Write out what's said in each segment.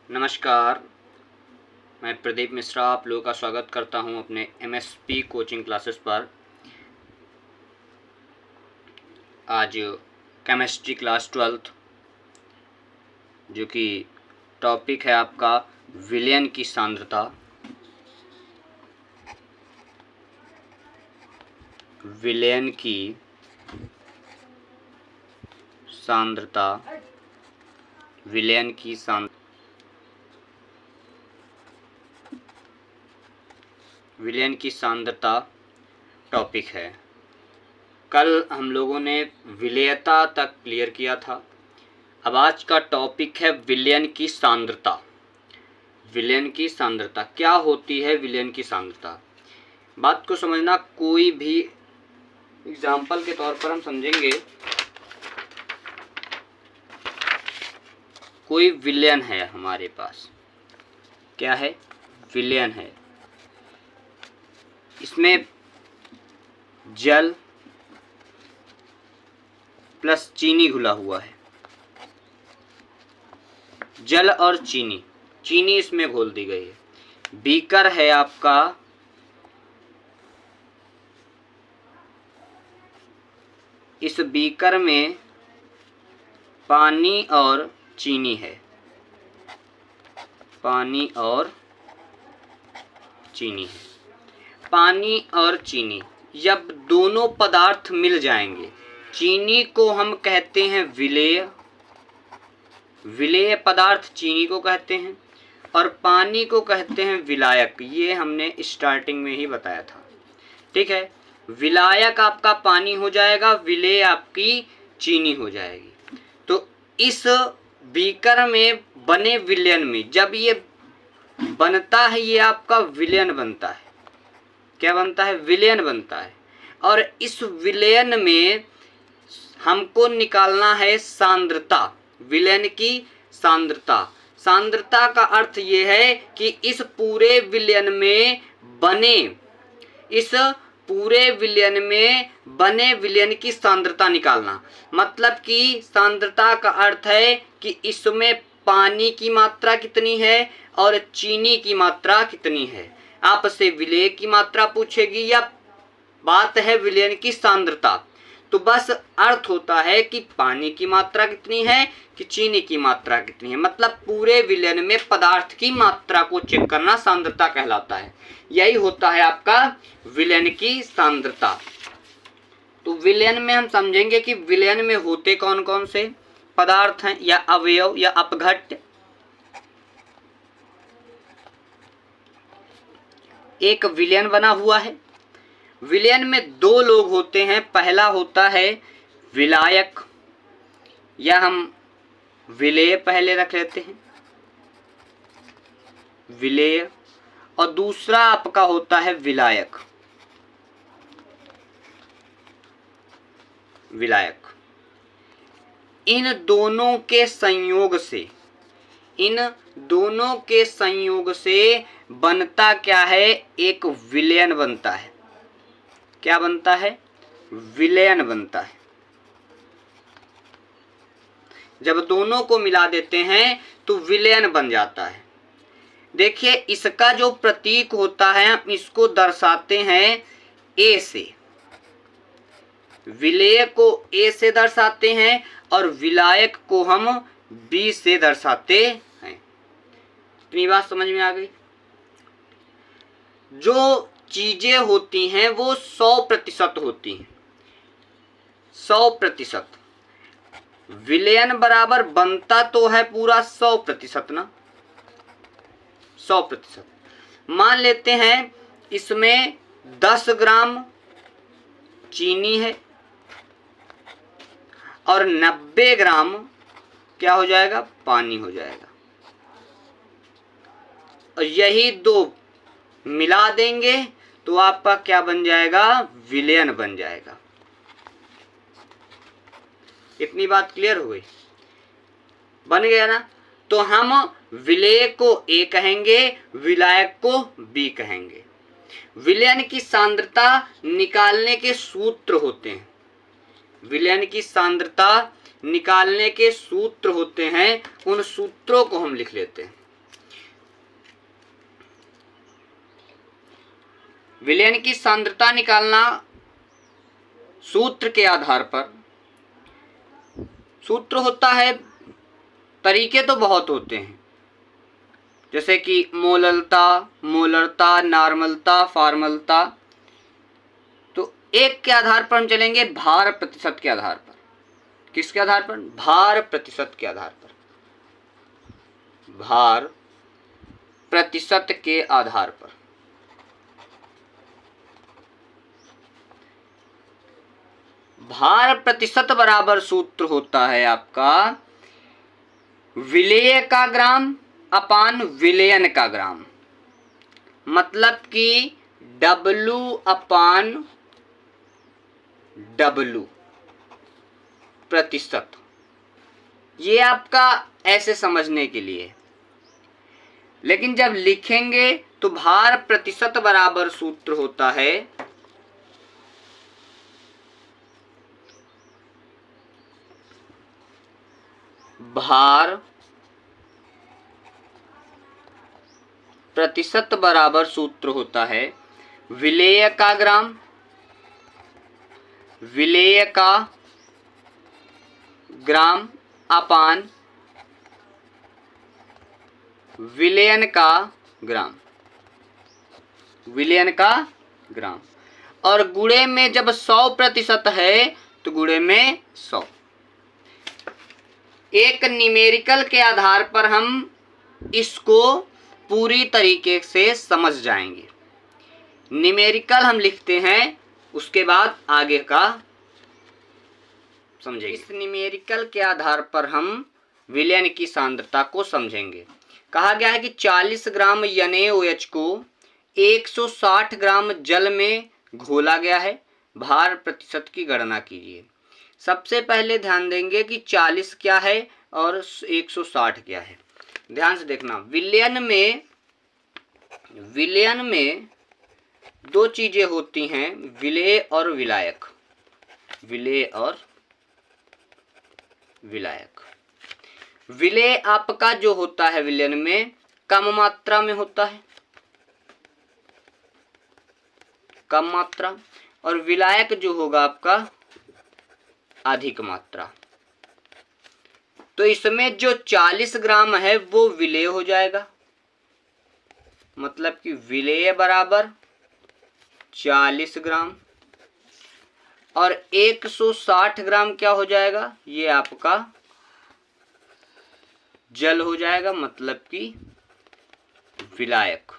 नमस्कार, मैं प्रदीप मिश्रा आप लोगों का स्वागत करता हूं अपने एमएसपी कोचिंग क्लासेस पर। आज केमिस्ट्री क्लास 12th जो कि टॉपिक है आपका विलयन की सांद्रता। विलयन की सांद्रता, विलयन की सांद्रता, विलयन की सांद्रता टॉपिक है। कल हम लोगों ने विलेयता तक क्लियर किया था। अब आज का टॉपिक है विलयन की सांद्रता। विलयन की सांद्रता क्या होती है? विलयन की सांद्रता, बात को समझना। कोई भी एग्जाम्पल के तौर पर हम समझेंगे। कोई विलयन है हमारे पास, क्या है? विलयन है। इसमें जल प्लस चीनी घुला हुआ है। जल और चीनी, चीनी इसमें घोल दी गई है। बीकर है आपका, इस बीकर में पानी और चीनी है। पानी और चीनी है। पानी और चीनी जब दोनों पदार्थ मिल जाएंगे, चीनी को हम कहते हैं विलेय, विलेय पदार्थ चीनी को कहते हैं, और पानी को कहते हैं विलायक। ये हमने स्टार्टिंग में ही बताया था, ठीक है। विलायक आपका पानी हो जाएगा, विलेय आपकी चीनी हो जाएगी। तो इस बीकर में बने विलयन में जब ये बनता है, ये आपका विलयन बनता है। क्या बनता है? विलयन बनता है। और इस विलयन में हमको निकालना है सांद्रता, विलयन की सांद्रता। सांद्रता का अर्थ ये है कि इस पूरे विलयन में बने, इस पूरे विलयन में बने विलयन की सांद्रता निकालना। मतलब कि सांद्रता का अर्थ है कि इसमें पानी की मात्रा कितनी है और चीनी की मात्रा कितनी है। आपसे विलेय की मात्रा पूछेगी या बात है विलयन की सांद्रता, तो बस अर्थ होता है कि पानी की मात्रा कितनी है कि चीनी की मात्रा कितनी है। मतलब पूरे विलयन में पदार्थ की मात्रा को चेक करना सांद्रता कहलाता है। यही होता है आपका विलयन की सांद्रता। तो विलयन में हम समझेंगे कि विलयन में होते कौन कौन से पदार्थ हैं या अवयव या अपघट्य। एक विलयन बना हुआ है। विलयन में दो लोग होते हैं। पहला होता है विलायक, या हम विलेय पहले रख लेते हैं, विलेय। और दूसरा आपका होता है विलायक, विलायक। इन दोनों के संयोग से, इन दोनों के संयोग से बनता क्या है? एक विलयन बनता है। क्या बनता है? विलयन बनता है। जब दोनों को मिला देते हैं तो विलयन बन जाता है। देखिए, इसका जो प्रतीक होता है हम इसको दर्शाते हैं ए से। विलेय को ए से दर्शाते हैं और विलायक को हम बी से दर्शाते हैं। इतनी बात समझ में आ गई? जो चीजें होती हैं वो 100% होती हैं, 100%। विलयन बराबर बनता तो है पूरा 100% ना, 100%। मान लेते हैं इसमें 10 ग्राम चीनी है और 90 ग्राम क्या हो जाएगा? पानी हो जाएगा। और यही दो मिला देंगे तो आपका क्या बन जाएगा? विलयन बन जाएगा। इतनी बात क्लियर हो गई? बन गया ना? तो हम विलेय को ए कहेंगे, विलायक को बी कहेंगे। विलयन की सांद्रता निकालने के सूत्र होते हैं। विलयन की सांद्रता निकालने के सूत्र होते हैं, उन सूत्रों को हम लिख लेते हैं। विलयन की सांद्रता निकालना सूत्र के आधार पर। सूत्र होता है, तरीके तो बहुत होते हैं, जैसे कि मोललता, मोलरता, नॉर्मलता, फॉर्मलता। तो एक के आधार पर हम चलेंगे, भार प्रतिशत के आधार पर। किसके आधार पर? भार प्रतिशत के आधार पर। भार प्रतिशत के आधार पर। भार प्रतिशत बराबर सूत्र होता है आपका विलेय का ग्राम अपान विलयन का ग्राम, मतलब कि W अपान W प्रतिशत। ये आपका ऐसे समझने के लिए, लेकिन जब लिखेंगे तो भार प्रतिशत बराबर सूत्र होता है भार प्रतिशत बराबर सूत्र होता है विलेय का ग्राम, विलेय का ग्राम अपान विलयन का ग्राम, विलयन का ग्राम। और गुणे में जब 100% है तो गुणे में 100। एक न्यूमेरिकल के आधार पर हम इसको पूरी तरीके से समझ जाएंगे। न्यूमेरिकल हम लिखते हैं, उसके बाद आगे का समझेंगे। इस न्यूमेरिकल के आधार पर हम विलयन की सांद्रता को समझेंगे। कहा गया है कि 40 ग्राम NaOH को 160 ग्राम जल में घोला गया है, भार प्रतिशत की गणना कीजिए। सबसे पहले ध्यान देंगे कि 40 क्या है और 160 क्या है। ध्यान से देखना, विलयन में दो चीजें होती हैं, विलेय और विलायक। विलेय और विलायक। विलेय आपका जो होता है विलयन में कम मात्रा में होता है, कम मात्रा, और विलायक जो होगा आपका अधिक मात्रा। तो इसमें जो 40 ग्राम है वो विलेय हो जाएगा, मतलब कि विलेय बराबर 40 ग्राम, और 160 ग्राम क्या हो जाएगा, ये आपका जल हो जाएगा, मतलब कि विलायक।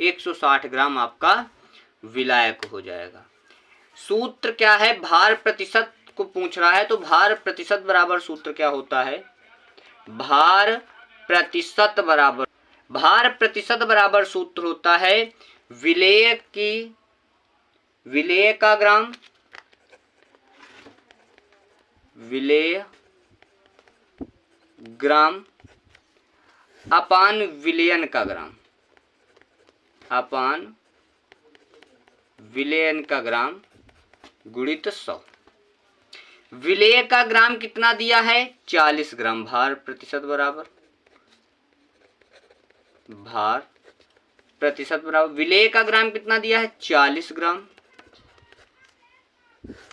160 ग्राम आपका विलायक हो जाएगा। सूत्र क्या है, भार प्रतिशत को पूछ रहा है, तो भार प्रतिशत बराबर सूत्र क्या होता है, भार प्रतिशत बराबर सूत्र होता है विलेय का ग्राम, विलेय ग्राम अपान विलयन का ग्राम, अपान विलयन का ग्राम गुणित 100। विलेय का ग्राम कितना दिया है, 40 ग्राम। भार प्रतिशत बराबर विलेय का ग्राम कितना दिया है, 40 ग्राम,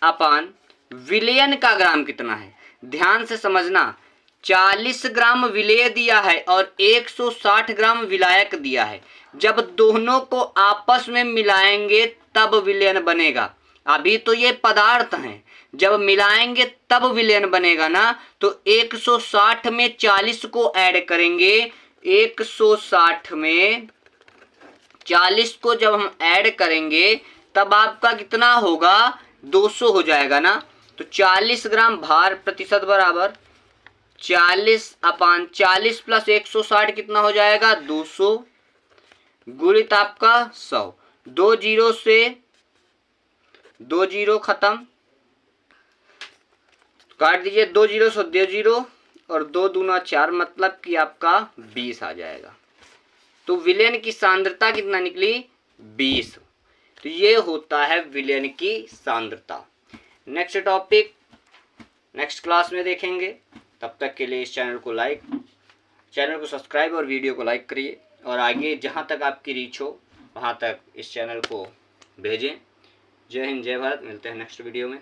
अपान विलयन का ग्राम कितना है। ध्यान से समझना, 40 ग्राम विलेय दिया है और 160 ग्राम विलायक दिया है। जब दोनों को आपस में मिलाएंगे तब विलयन बनेगा। अभी तो ये पदार्थ हैं, जब मिलाएंगे तब विलयन बनेगा ना। तो 160 में 40 को ऐड करेंगे, 160 में 40 को जब हम ऐड करेंगे तब आपका कितना होगा, 200 हो जाएगा ना। तो 40 ग्राम भार प्रतिशत बराबर 40 अपान 40 प्लस 160 कितना हो जाएगा, 200 गुणित आपका 100। 2 जीरो से 2 जीरो खत्म, काट दीजिए, 2 जीरो से 2 जीरो और 2 दूना 4, मतलब कि आपका 20 आ जाएगा। तो विलयन की सांद्रता कितना निकली, 20। तो ये होता है विलयन की सांद्रता। नेक्स्ट टॉपिक नेक्स्ट क्लास में देखेंगे। तब तक के लिए इस चैनल को सब्सक्राइब और वीडियो को लाइक करिए, और आगे जहाँ तक आपकी रीच हो वहाँ तक इस चैनल को भेजें। जय हिंद, जय भारत। मिलते हैं नेक्स्ट वीडियो में।